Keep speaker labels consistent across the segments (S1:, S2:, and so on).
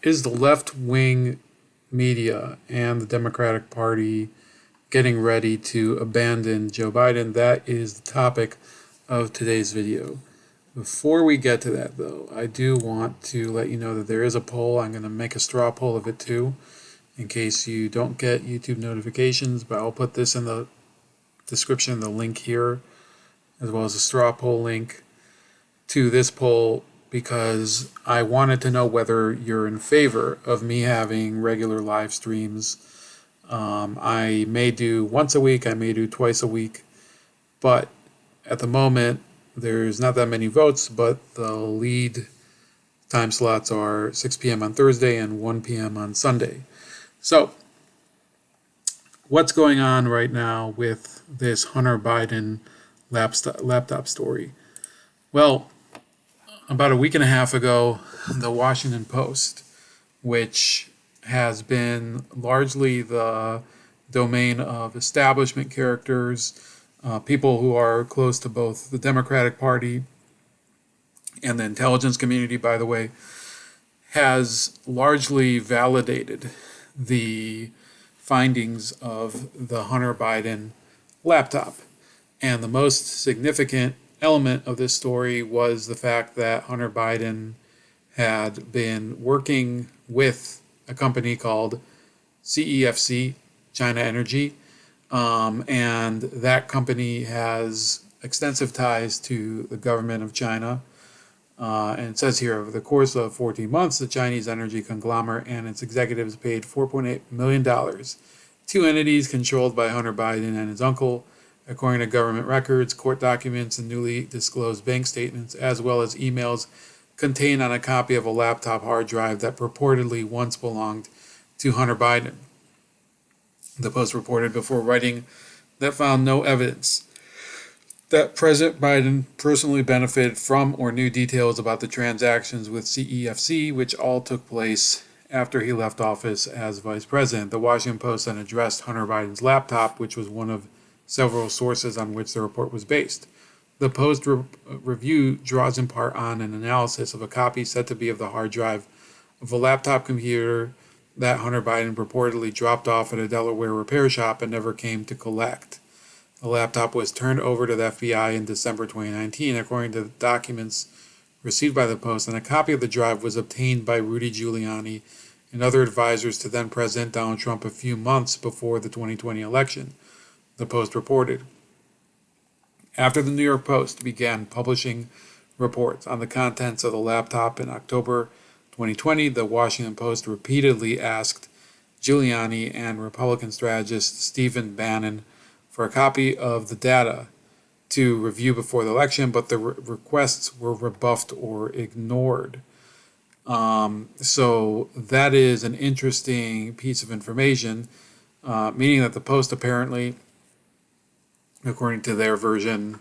S1: Is the left-wing media and the Democratic Party getting ready to abandon Joe Biden? That is the topic of today's video. Before we get to that, though, I do want to let you know that there is a poll. I'm going to make a straw poll of it too, in case you don't get YouTube notifications, but I'll put this in the description, the link here, as well as a straw poll link to this poll, because I wanted to know whether you're in favor of me having regular live streams. I may do once a week, I may do twice a week, but at the moment, there's not that many votes, but the lead time slots are 6 p.m. on Thursday and 1 p.m. on Sunday. So, what's going on right now with this Hunter Biden laptop story? Well, about a week and a half ago, the Washington Post, which has been largely the domain of establishment characters, people who are close to both the Democratic Party and the intelligence community, by the way, has largely validated the findings of the Hunter Biden laptop. And the most significant element of this story was the fact that Hunter Biden had been working with a company called CEFC, China Energy, and that company has extensive ties to the government of China. And it says here, over the course of 14 months, the Chinese energy conglomerate and its executives paid $4.8 million to entities controlled by Hunter Biden and his uncle, according to government records, court documents, and newly disclosed bank statements, as well as emails contained on a copy of a laptop hard drive that purportedly once belonged to Hunter Biden. The Post reported before writing that found no evidence that President Biden personally benefited from or knew details about the transactions with CEFC, which all took place after he left office as vice president. The Washington Post then addressed Hunter Biden's laptop, which was one of several sources on which the report was based. The Post review draws in part on an analysis of a copy said to be of the hard drive of a laptop computer that Hunter Biden purportedly dropped off at a Delaware repair shop and never came to collect. The laptop was turned over to the FBI in December 2019, according to the documents received by the Post, and a copy of the drive was obtained by Rudy Giuliani and other advisors to then President Donald Trump a few months before the 2020 election, the Post reported. After the New York Post began publishing reports on the contents of the laptop in October 2020, the Washington Post repeatedly asked Giuliani and Republican strategist Stephen Bannon for a copy of the data to review before the election, but the requests were rebuffed or ignored. So that is an interesting piece of information, meaning that the Post apparently, according to their version,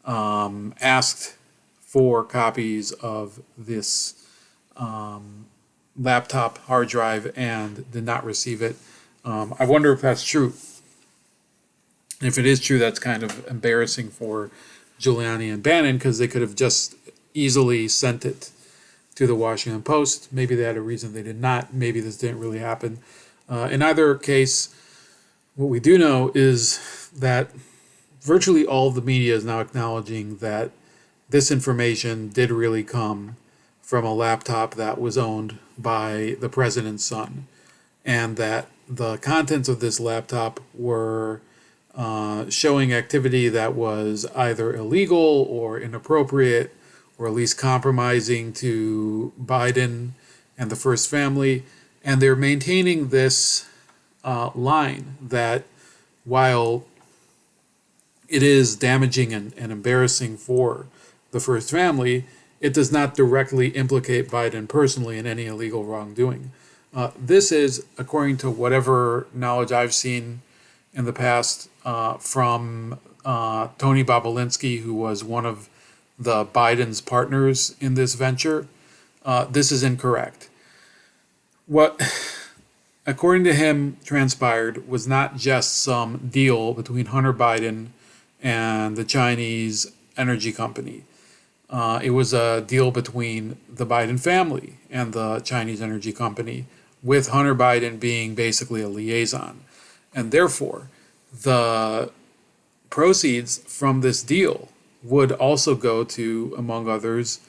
S1: asked for copies of this laptop hard drive and did not receive it. I wonder if that's true. If it is true, that's kind of embarrassing for Giuliani and Bannon, because they could have just easily sent it to the Washington Post. Maybe they had a reason they did not. Maybe this didn't really happen. In either case, what we do know is that virtually all of the media is now acknowledging that this information did really come from a laptop that was owned by the president's son, and that the contents of this laptop were showing activity that was either illegal or inappropriate, or at least compromising to Biden and the first family. And they're maintaining this line that while it is damaging and embarrassing for the first family, it does not directly implicate Biden personally in any illegal wrongdoing. This is, according to whatever knowledge I've seen in the past from Tony Bobolinsky, who was one of the Biden's partners in this venture, this is incorrect. What, according to him, transpired was not just some deal between Hunter Biden and the Chinese energy company. It was a deal between the Biden family and the Chinese energy company, with Hunter Biden being basically a liaison. And therefore, the proceeds from this deal would also go to, among others,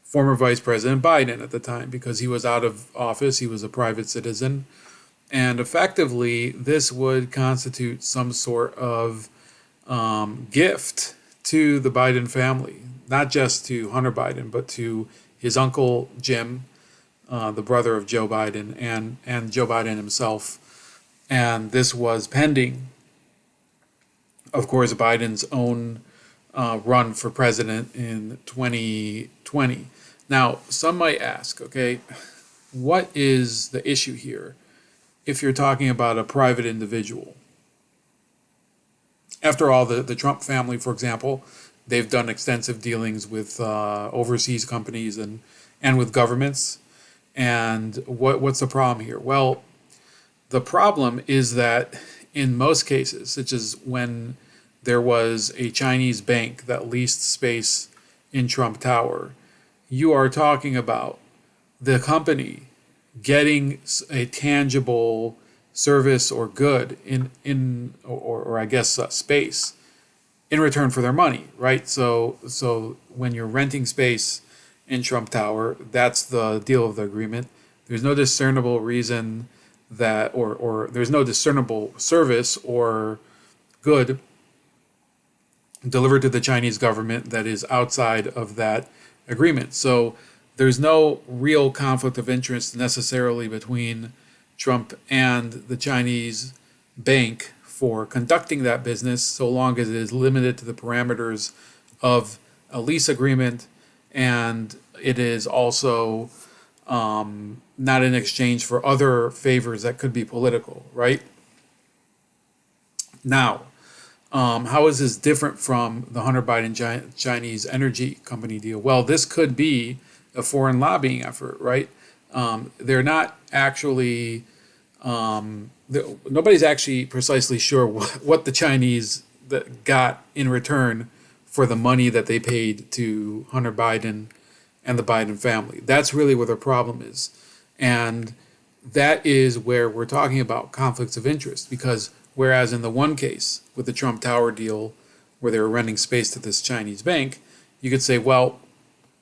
S1: former Vice President Biden at the time, because he was out of office, he was a private citizen. And effectively, this would constitute some sort of gift to the Biden family, not just to Hunter Biden, but to his uncle Jim, the brother of Joe Biden, and Joe Biden himself. And this was pending, of course, Biden's own run for president in 2020. Now, some might ask, okay, what is the issue here if you're talking about a private individual? After all, the Trump family, for example, they've done extensive dealings with overseas companies and with governments. And what's the problem here? Well, the problem is that in most cases, such as when there was a Chinese bank that leased space in Trump Tower, you are talking about the company getting a tangible service or good or I guess space in return for their money, right? So when you're renting space in Trump Tower, that's the deal of the agreement. There's no discernible reason that or there's no discernible service or good delivered to the Chinese government that is outside of that agreement. So there's no real conflict of interest necessarily between Trump and the Chinese bank for conducting that business, so long as it is limited to the parameters of a lease agreement, and it is also not in exchange for other favors that could be political, right? Now, how is this different from the Hunter Biden Chinese energy company deal? Well, this could be a foreign lobbying effort, right? They're not actually, nobody's actually precisely sure what the Chinese got in return for the money that they paid to Hunter Biden and the Biden family. That's really where the problem is. And that is where we're talking about conflicts of interest, because whereas in the one case with the Trump Tower deal, where they were renting space to this Chinese bank, you could say, well,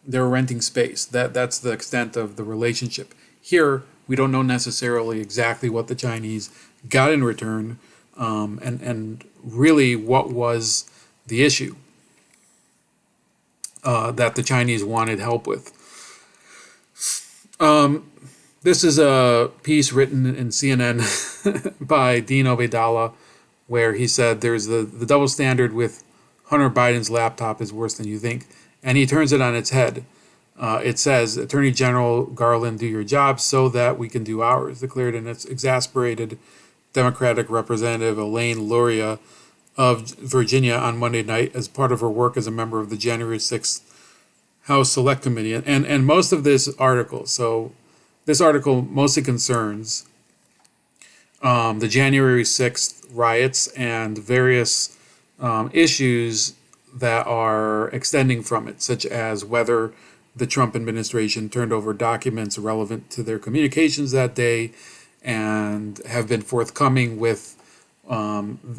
S1: they were renting space. That's the extent of the relationship. Here, we don't know necessarily exactly what the Chinese got in return, and really what was the issue that the Chinese wanted help with. This is a piece written in CNN by Dean Obeidallah, where he said there's the double standard with Hunter Biden's laptop is worse than you think. And he turns it on its head. It says, Attorney General Garland, do your job so that we can do ours, declared an exasperated Democratic Representative Elaine Luria of Virginia on Monday night as part of her work as a member of the January 6th House Select Committee. And most of this article, this article mostly concerns the January 6th riots and various issues that are extending from it, such as whether the Trump administration turned over documents relevant to their communications that day and have been forthcoming with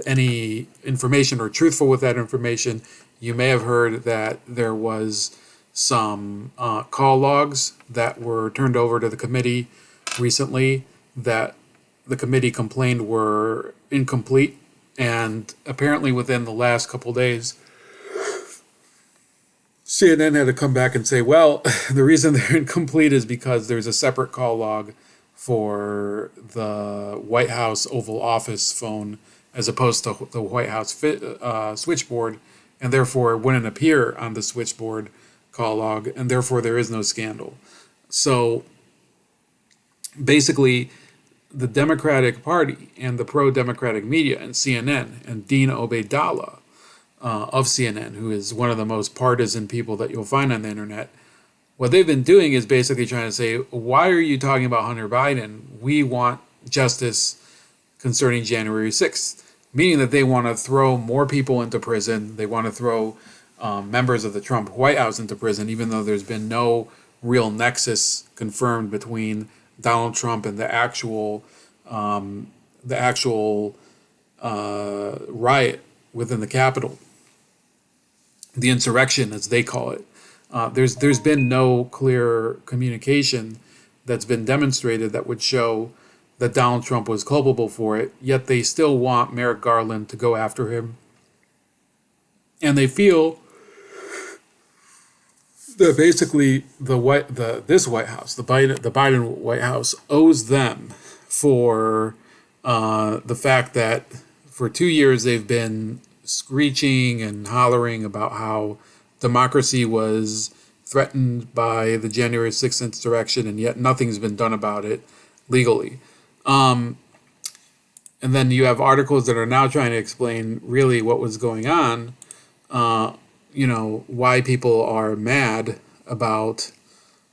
S1: any information or truthful with that information. You may have heard that there was some call logs that were turned over to the committee recently that the committee complained were incomplete, and apparently within the last couple days, CNN had to come back and say, well, the reason they're incomplete is because there's a separate call log for the White House Oval Office phone as opposed to the White House switchboard, and therefore it wouldn't appear on the switchboard call log, and therefore there is no scandal. So basically, the Democratic Party and the pro-democratic media and CNN and Dean Obeidallah of CNN, who is one of the most partisan people that you'll find on the internet, what they've been doing is basically trying to say, why are you talking about Hunter Biden? We want justice concerning January 6th, meaning that they want to throw more people into prison. They want to throw members of the Trump White House into prison, even though there's been no real nexus confirmed between Donald Trump and the actual riot within the Capitol, the insurrection as they call it. There's been no clear communication that's been demonstrated that would show that Donald Trump was culpable for it. Yet they still want Merrick Garland to go after him, and they feel that basically this White House, the Biden White House, owes them for the fact that for 2 years they've been screeching and hollering about how democracy was threatened by the January 6th insurrection, and yet nothing's been done about it legally. And then you have articles that are now trying to explain really what was going on, why people are mad about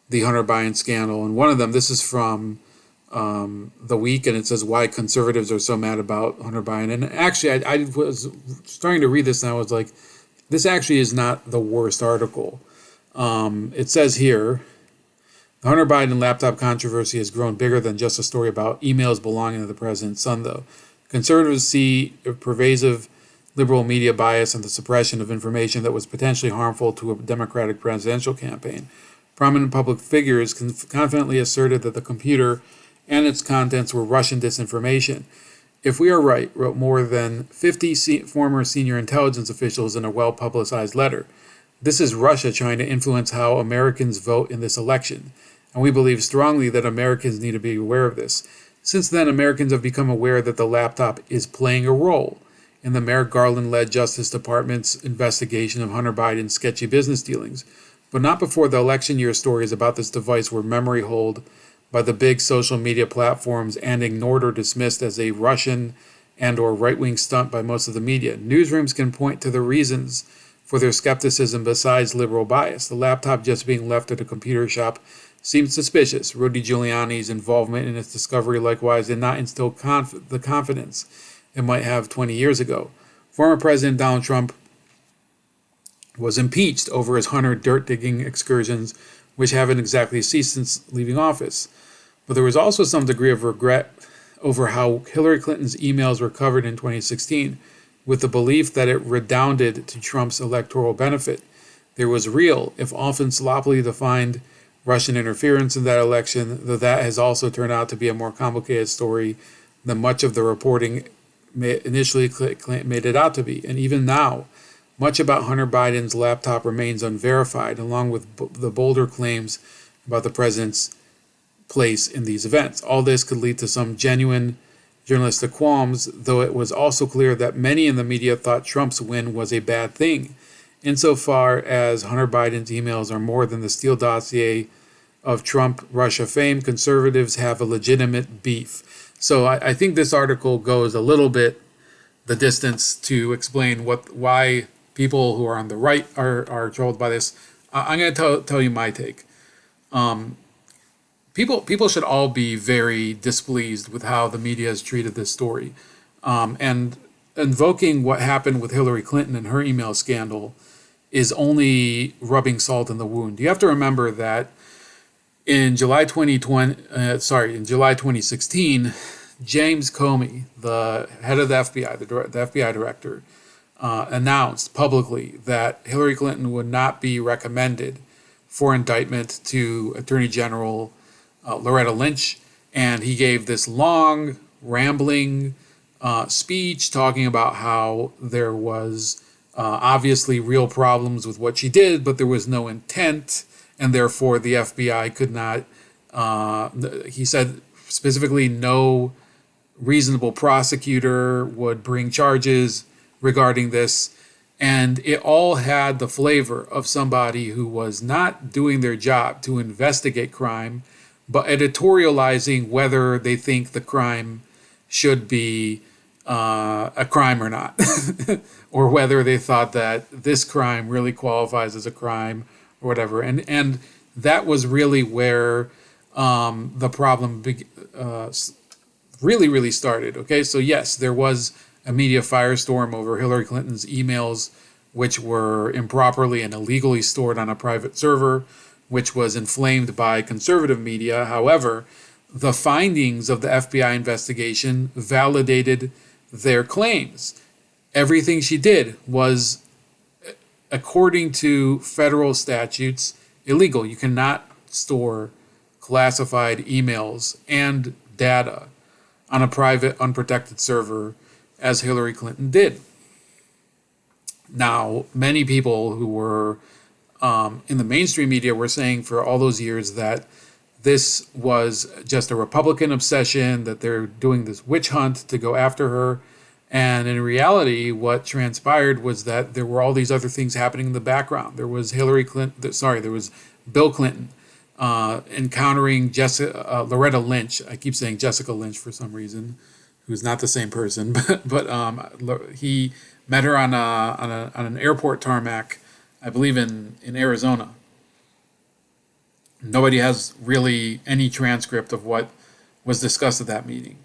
S1: the Hunter Biden scandal. And one of them, this is from The Week, and it says why conservatives are so mad about Hunter Biden. And actually, I was starting to read this, and I was like, this actually is not the worst article. It says here, the Hunter Biden laptop controversy has grown bigger than just a story about emails belonging to the president's son, though. Conservatives see a pervasive liberal media bias and the suppression of information that was potentially harmful to a Democratic presidential campaign. Prominent public figures confidently asserted that the computer and its contents were Russian disinformation. If we are right, wrote more than 50 former senior intelligence officials in a well-publicized letter. This is Russia trying to influence how Americans vote in this election, and we believe strongly that Americans need to be aware of this. Since then, Americans have become aware that the laptop is playing a role in the Merrick Garland-led Justice Department's investigation of Hunter Biden's sketchy business dealings, but not before the election year stories about this device were memory holed by the big social media platforms and ignored or dismissed as a Russian and or right-wing stunt by most of the media. Newsrooms can point to the reasons for their skepticism besides liberal bias. The laptop just being left at a computer shop seemed suspicious. Rudy Giuliani's involvement in its discovery likewise did not instill the confidence it might have 20 years ago. Former President Donald Trump was impeached over his Hunter dirt-digging excursions, which haven't exactly ceased since leaving office. But there was also some degree of regret over how Hillary Clinton's emails were covered in 2016, with the belief that it redounded to Trump's electoral benefit. There was real, if often sloppily defined, Russian interference in that election, though that has also turned out to be a more complicated story than much of the reporting initially made it out to be. And even now, much about Hunter Biden's laptop remains unverified, along with the bolder claims about the president's place in these events. All this could lead to some genuine journalistic qualms, though it was also clear that many in the media thought Trump's win was a bad thing. Insofar as Hunter Biden's emails are more than the Steele dossier of Trump-Russia fame, conservatives have a legitimate beef. So I think this article goes a little bit the distance to explain why people who are on the right are troubled by this. I'm going to tell you my take. People should all be very displeased with how the media has treated this story. And invoking what happened with Hillary Clinton and her email scandal is only rubbing salt in the wound. You have to remember that in July 2016, James Comey, the head of the FBI, the FBI director, announced publicly that Hillary Clinton would not be recommended for indictment to Attorney General Loretta Lynch, and he gave this long, rambling speech talking about how there was obviously real problems with what she did, but there was no intent, and therefore the FBI could not, he said specifically, no reasonable prosecutor would bring charges regarding this. And it all had the flavor of somebody who was not doing their job to investigate crime, but editorializing whether they think the crime should be a crime or not, or whether they thought that this crime really qualifies as a crime or whatever. And that was really where the problem really started. Okay, so yes, there was a media firestorm over Hillary Clinton's emails which were improperly and illegally stored on a private server, which was inflamed by conservative media. However, the findings of the FBI investigation validated their claims. Everything she did was, according to federal statutes, illegal. You cannot store classified emails and data on a private, unprotected server, as Hillary Clinton did. Now, many people who were in the mainstream media were saying for all those years that this was just a Republican obsession, that they're doing this witch hunt to go after her. And in reality, what transpired was that there were all these other things happening in the background. There was there was Bill Clinton encountering Loretta Lynch. I keep saying Jessica Lynch for some reason, who's not the same person, but he met her on an airport tarmac, I believe in Arizona. Nobody has really any transcript of what was discussed at that meeting.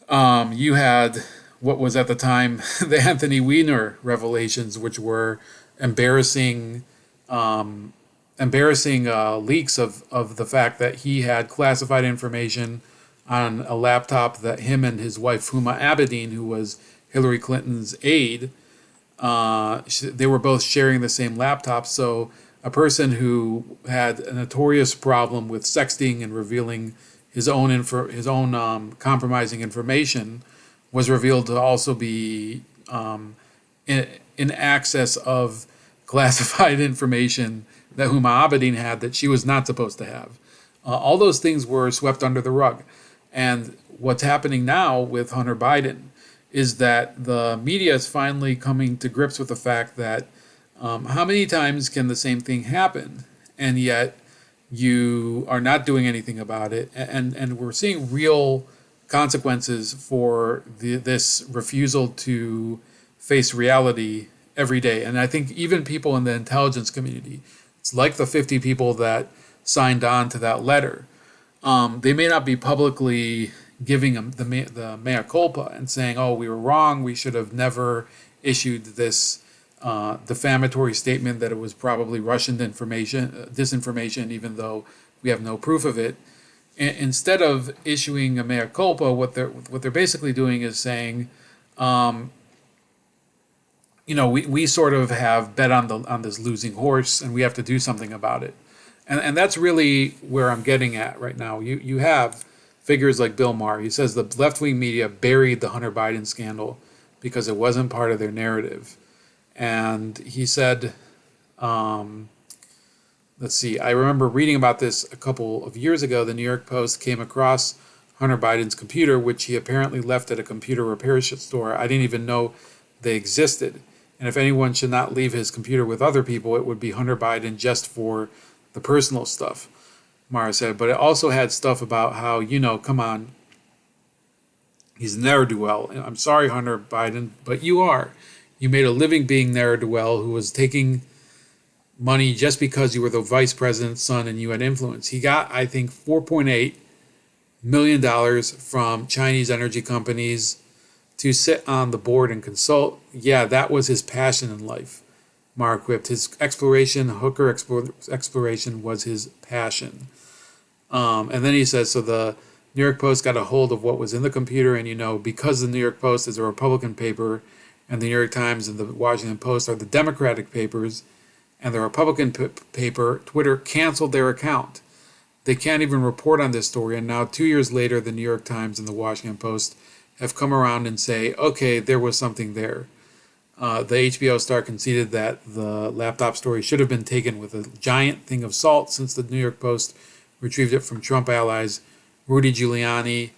S1: You had what was at the time the Anthony Weiner revelations, which were embarrassing leaks of the fact that he had classified information on a laptop that him and his wife Huma Abedin, who was Hillary Clinton's aide, they were both sharing the same laptop. So a person who had a notorious problem with sexting and revealing his own compromising information was revealed to also be in access of classified information that Huma Abedin had that she was not supposed to have. All those things were swept under the rug. And what's happening now with Hunter Biden is that the media is finally coming to grips with the fact that how many times can the same thing happen, and yet you are not doing anything about it, and we're seeing real consequences for this refusal to face reality every day. And I think even people in the intelligence community, it's like the 50 people that signed on to that letter, they may not be publicly giving them the mea culpa and saying, oh, we were wrong, we should have never issued this defamatory statement that it was probably Russian disinformation, even though we have no proof of it. Instead of issuing a mea culpa, what they're basically doing is saying, we sort of have bet on this losing horse, and we have to do something about it. And that's really where I'm getting at right now. You have figures like Bill Maher. He says the left-wing media buried the Hunter Biden scandal because it wasn't part of their narrative. And he said, let's see, I remember reading about this a couple of years ago. The New York Post came across Hunter Biden's computer, which he apparently left at a computer repair store. I didn't even know they existed. And if anyone should not leave his computer with other people, it would be Hunter Biden, just for the personal stuff, Maher said. But it also had stuff about how, come on, he's a ne'er-do-well. I'm sorry, Hunter Biden, but you are. You made a living being ne'er-do-well who was taking money just because you were the vice president's son and you had influence. He got, I think, $4.8 million from Chinese energy companies to sit on the board and consult. Yeah, that was his passion in life, Maher quipped. His hooker exploration was his passion. And then he says, so the New York Post got a hold of what was in the computer, and because the New York Post is a Republican paper, and the New York Times and the Washington Post are the Democratic papers, and the Republican paper, Twitter, canceled their account. They can't even report on this story, and now 2 years later, the New York Times and the Washington Post have come around and say, okay, there was something there. The HBO star conceded that the laptop story should have been taken with a giant thing of salt, since the New York Post retrieved it from Trump allies Rudy Giuliani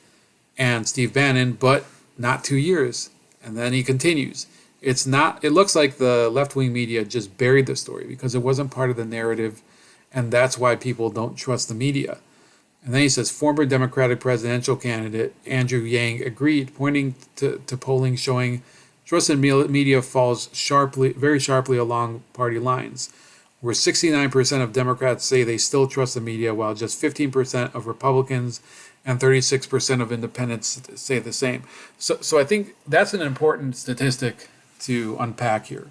S1: and Steve Bannon, but not 2 years. And then he continues. It looks like the left-wing media just buried the story because it wasn't part of the narrative, and that's why people don't trust the media. And then he says, former Democratic presidential candidate Andrew Yang agreed, pointing to polling showing trust in media falls very sharply along party lines, where 69% of Democrats say they still trust the media, while just 15% of Republicans and 36% of independents say the same. So I think that's an important statistic to unpack here.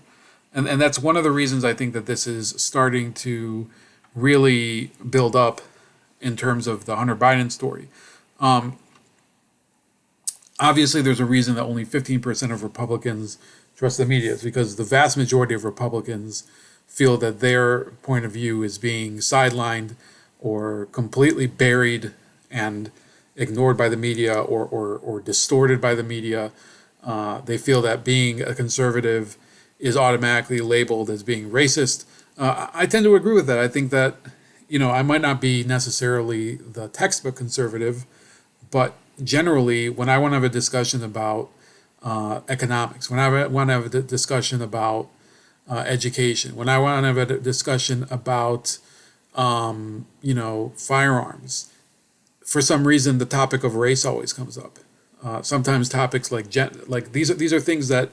S1: And that's one of the reasons I think that this is starting to really build up in terms of the Hunter Biden story. Obviously, there's a reason that only 15% of Republicans trust the media. It's because the vast majority of Republicans feel that their point of view is being sidelined or completely buried and ignored by the media, or distorted by the media. They feel that being a conservative is automatically labeled as being racist. I tend to agree with that. I think that, I might not be necessarily the textbook conservative, but generally, when I want to have a discussion about economics, when I want to have a discussion about education, when I want to have a discussion about, firearms, for some reason the topic of race always comes up. Sometimes topics like these are things that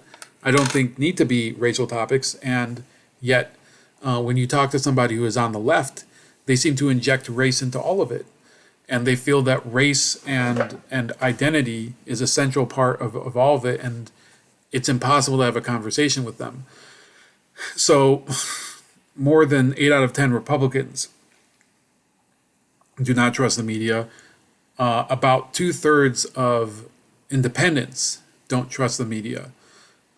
S1: I don't think need to be racial topics, and yet when you talk to somebody who is on the left, they seem to inject race into all of it, and they feel that race and identity is a central part of all of it, and it's impossible to have a conversation with them. So more than 8 out of 10 Republicans do not trust the media. About 2/3 of independents don't trust the media.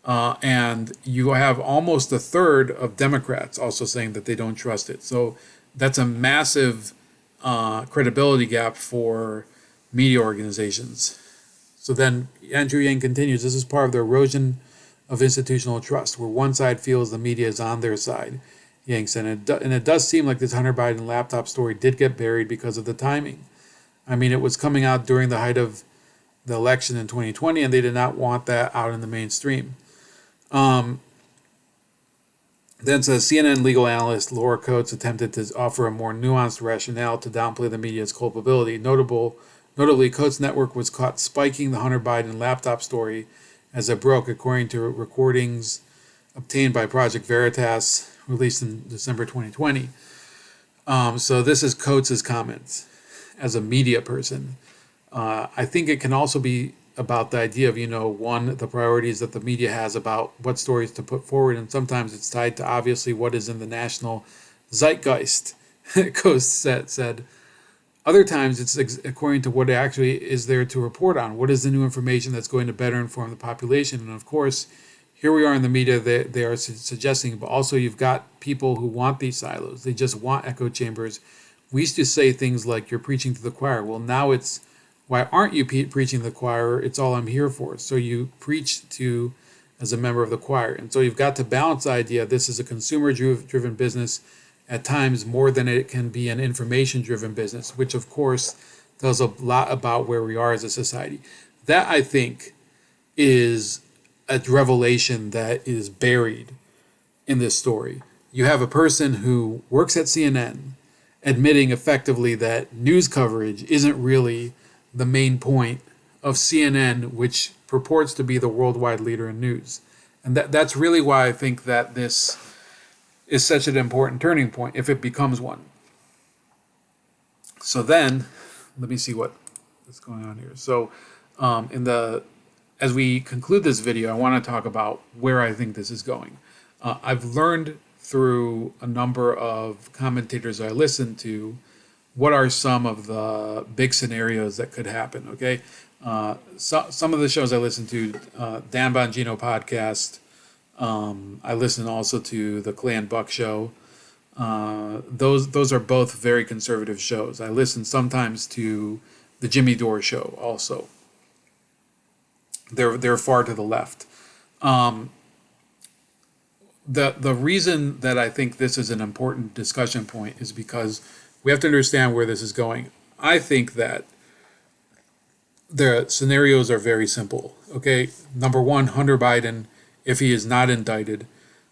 S1: And you have almost a third of Democrats also saying that they don't trust it. So that's a massive credibility gap for media organizations. So then Andrew Yang continues, this is part of the erosion of institutional trust, where one side feels the media is on their side. Yang said, and it does seem like this Hunter Biden laptop story did get buried because of the timing. I mean, it was coming out during the height of the election in 2020, and they did not want that out in the mainstream. Then says CNN legal analyst Laura Coates attempted to offer a more nuanced rationale to downplay the media's culpability. Notably, Coates' network was caught spiking the Hunter Biden laptop story as it broke, according to recordings obtained by Project Veritas, released in December 2020. So this is Coates' comments as a media person. I think it can also be about the idea of, one, the priorities that the media has about what stories to put forward, and sometimes it's tied to obviously what is in the national zeitgeist, Coates said. Other times it's according to what actually is there to report on. What is the new information that's going to better inform the population? And of course, here we are in the media, they are suggesting, but also you've got people who want these silos. They just want echo chambers. We used to say things like, you're preaching to the choir. Well, now it's, why aren't you preaching to the choir? It's all I'm here for. So you preach to as a member of the choir. And so you've got to balance the idea. This is a consumer-driven business at times more than it can be an information-driven business, which of course tells a lot about where we are as a society. That, I think, is a revelation that is buried in this story. You have a person who works at CNN admitting effectively that news coverage isn't really the main point of CNN, which purports to be the worldwide leader in news. And that's really why I think that this is such an important turning point, if it becomes one. So then, let me see what is going on here. So as we conclude this video, I want to talk about where I think this is going. I've learned through a number of commentators I listen to what are some of the big scenarios that could happen, okay? Some of the shows I listen to, Dan Bongino podcast, I listen also to the Clay and Buck show. Those are both very conservative shows. I listen sometimes to the Jimmy Dore show also. They're far to the left. The reason that I think this is an important discussion point is because we have to understand where this is going. I think that the scenarios are very simple. Okay, number one, Hunter Biden, if he is not indicted,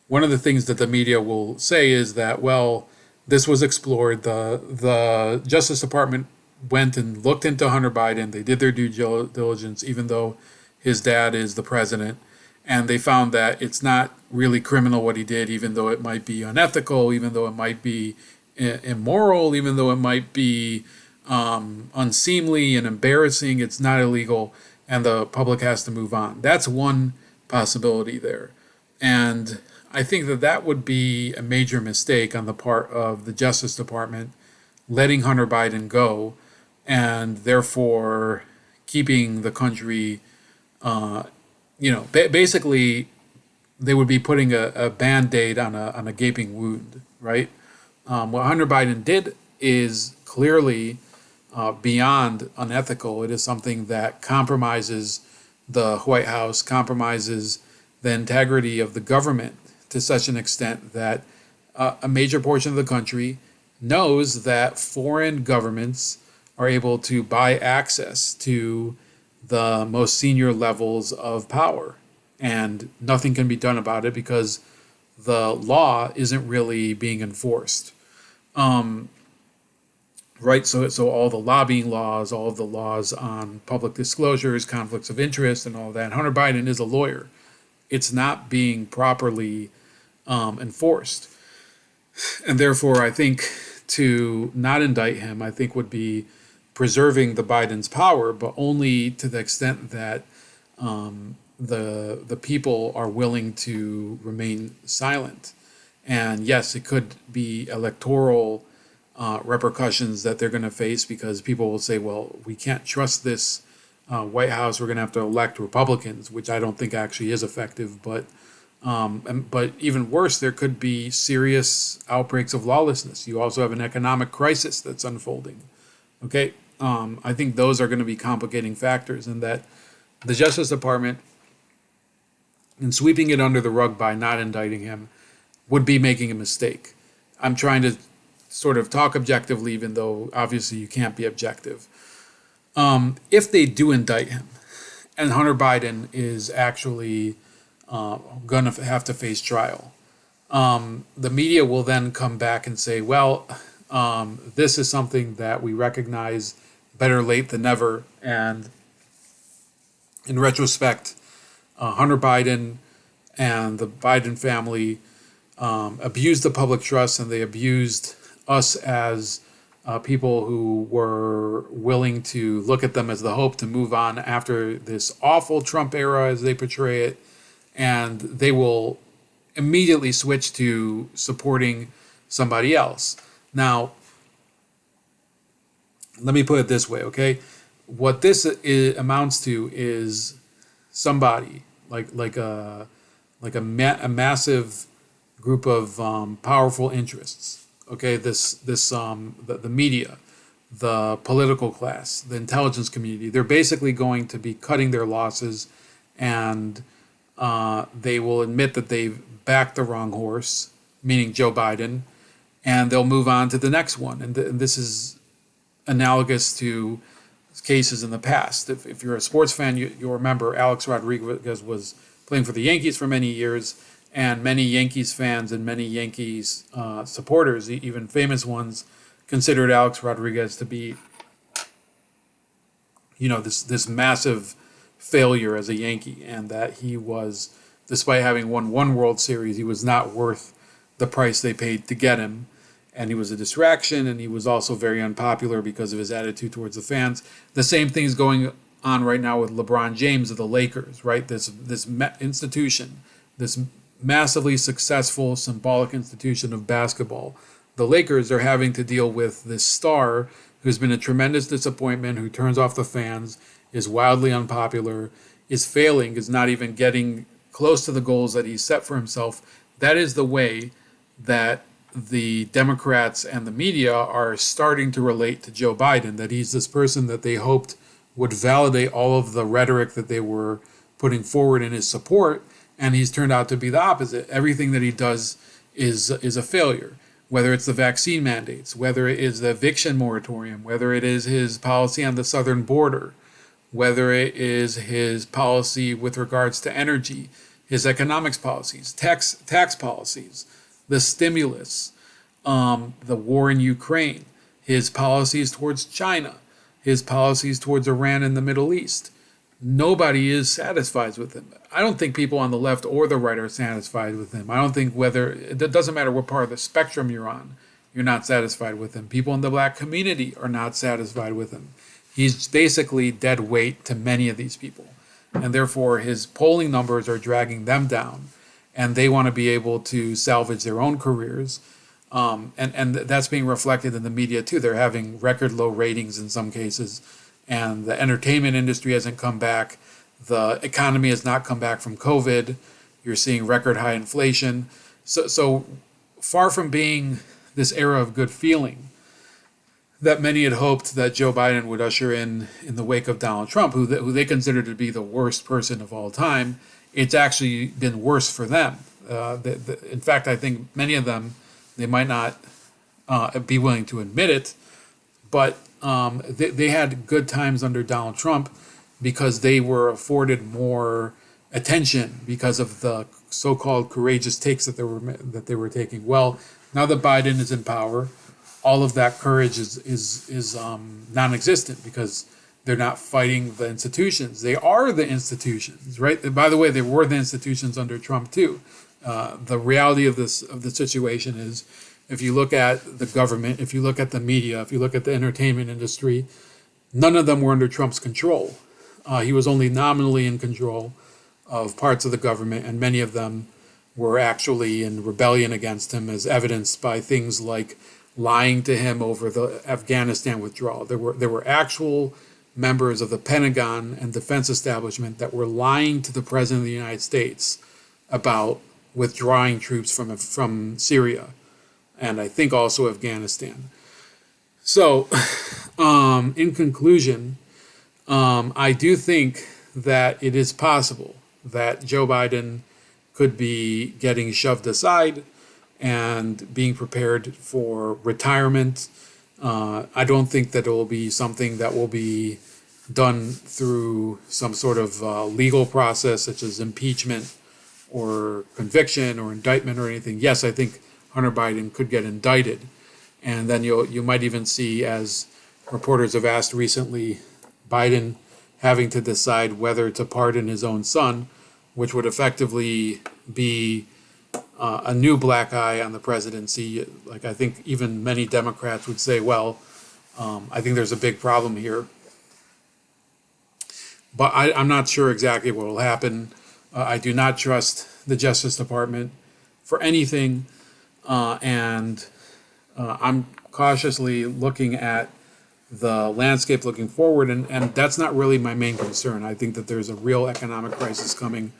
S1: one of the things that the media will say is that, well, this was explored. The Justice Department went and looked into Hunter Biden. They did their due diligence, even though his dad is the president. And they found that it's not really criminal what he did, even though it might be unethical, even though it might be immoral, even though it might be unseemly and embarrassing. It's not illegal, and the public has to move on. That's one possibility there. And I think that that would be a major mistake on the part of the Justice Department, letting Hunter Biden go, and therefore keeping the country, basically they would be putting a band-aid on a gaping wound, right? What Hunter Biden did is clearly beyond unethical. It is something that compromises the White House, compromises the integrity of the government to such an extent that a major portion of the country knows that foreign governments are able to buy access to the most senior levels of power. And nothing can be done about it because the law isn't really being enforced. Right? So all the lobbying laws, all of the laws on public disclosures, conflicts of interest, and all that. Hunter Biden is a lawyer. It's not being properly enforced. And therefore, I think to not indict him, I think would be preserving the Biden's power, but only to the extent that the people are willing to remain silent. And yes, it could be electoral repercussions that they're going to face because people will say, well, we can't trust this White House. We're going to have to elect Republicans, which I don't think actually is effective. But even worse, there could be serious outbreaks of lawlessness. You also have an economic crisis that's unfolding. Okay, I think those are going to be complicating factors, and that the Justice Department, in sweeping it under the rug by not indicting him, would be making a mistake. I'm trying to sort of talk objectively, even though obviously you can't be objective. If they do indict him, and Hunter Biden is actually going to have to face trial, the media will then come back and say, well, this is something that we recognize, better late than never. And in retrospect, Hunter Biden and the Biden family abused the public trust, and they abused us as people who were willing to look at them as the hope to move on after this awful Trump era, as they portray it. And they will immediately switch to supporting somebody else. Now, let me put it this way, okay? What this amounts to is somebody like a massive group of powerful interests. Okay, the media, the political class, the intelligence community. They're basically going to be cutting their losses, and they will admit that they've backed the wrong horse, meaning Joe Biden, and they'll move on to the next one. And this is analogous to cases in the past. If you're a sports fan, you'll remember Alex Rodriguez was playing for the Yankees for many years, and many Yankees fans and many Yankees supporters, even famous ones, considered Alex Rodriguez to be, this massive failure as a Yankee, and that he was, despite having won one World Series, he was not worth the price they paid to get him. And he was a distraction, and he was also very unpopular because of his attitude towards the fans. The same thing's going on right now with LeBron James of the Lakers, right? This institution, this massively successful, symbolic institution of basketball. The Lakers are having to deal with this star who's been a tremendous disappointment, who turns off the fans, is wildly unpopular, is failing, is not even getting close to the goals that he's set for himself. That is the way that the Democrats and the media are starting to relate to Joe Biden, that he's this person that they hoped would validate all of the rhetoric that they were putting forward in his support, and he's turned out to be the opposite. Everything that he does is a failure, whether it's the vaccine mandates, whether it is the eviction moratorium, whether it is his policy on the southern border, whether it is his policy with regards to energy, his economics policies, tax policies, the stimulus, the war in Ukraine, his policies towards China, his policies towards Iran and the Middle East. Nobody is satisfied with him. I don't think people on the left or the right are satisfied with him. I don't think it doesn't matter what part of the spectrum you're on, you're not satisfied with him. People in the black community are not satisfied with him. He's basically dead weight to many of these people. And therefore, his polling numbers are dragging them down. and they want to be able to salvage their own careers. And that's being reflected in the media too. They're having record low ratings in some cases, and the entertainment industry hasn't come back. The economy has not come back from COVID. You're seeing record high inflation. So far from being this era of good feeling that many had hoped that Joe Biden would usher in the wake of Donald Trump, who they consider to be the worst person of all time, it's actually been worse for them. In fact, I think many of them, they might not be willing to admit it, but they had good times under Donald Trump because they were afforded more attention because of the so-called courageous takes that they were taking. Well, now that Biden is in power, all of that courage is non-existent because they're not fighting the institutions. They are the institutions, right? And by the way, they were the institutions under Trump too. The reality of the situation is, if you look at the government, if you look at the media, if you look at the entertainment industry, none of them were under Trump's control. He was only nominally in control of parts of the government, and many of them were actually in rebellion against him, as evidenced by things like lying to him over the Afghanistan withdrawal. There were actual members of the Pentagon and defense establishment that were lying to the President of the United States about withdrawing troops from Syria, and I think also Afghanistan. So, in conclusion, I do think that it is possible that Joe Biden could be getting shoved aside and being prepared for retirement. I don't think that it will be something that will be done through some sort of legal process, such as impeachment or conviction or indictment or anything. Yes, I think Hunter Biden could get indicted, and then you might even see, as reporters have asked recently, Biden having to decide whether to pardon his own son, which would effectively be a new black eye on the presidency. Like, I think even many Democrats would say, well, I think there's a big problem here. But I'm not sure exactly what will happen. I do not trust the Justice Department for anything, and I'm cautiously looking at the landscape looking forward, and that's not really my main concern. I think that there's a real economic crisis coming,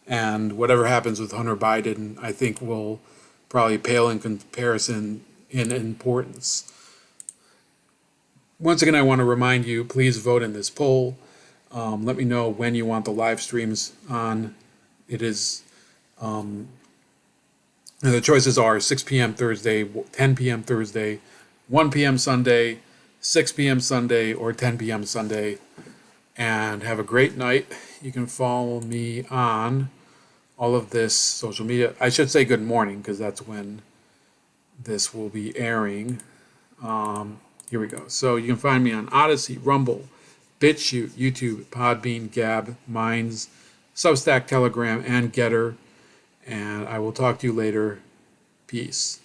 S1: and whatever happens with Hunter Biden, I think will probably pale in comparison in importance. Once again, I want to remind you, please vote in this poll. Let me know when you want the live streams on. It is, the choices are 6 p.m. Thursday, 10 p.m. Thursday, 1 p.m. Sunday, 6 p.m. Sunday, or 10 p.m. Sunday. And have a great night. You can follow me on all of this social media. I should say good morning, because that's when this will be airing. Here we go. So you can find me on Odyssey, Rumble, BitChute, YouTube, Podbean, Gab, Minds, Substack, Telegram, and Getter. And I will talk to you later. Peace.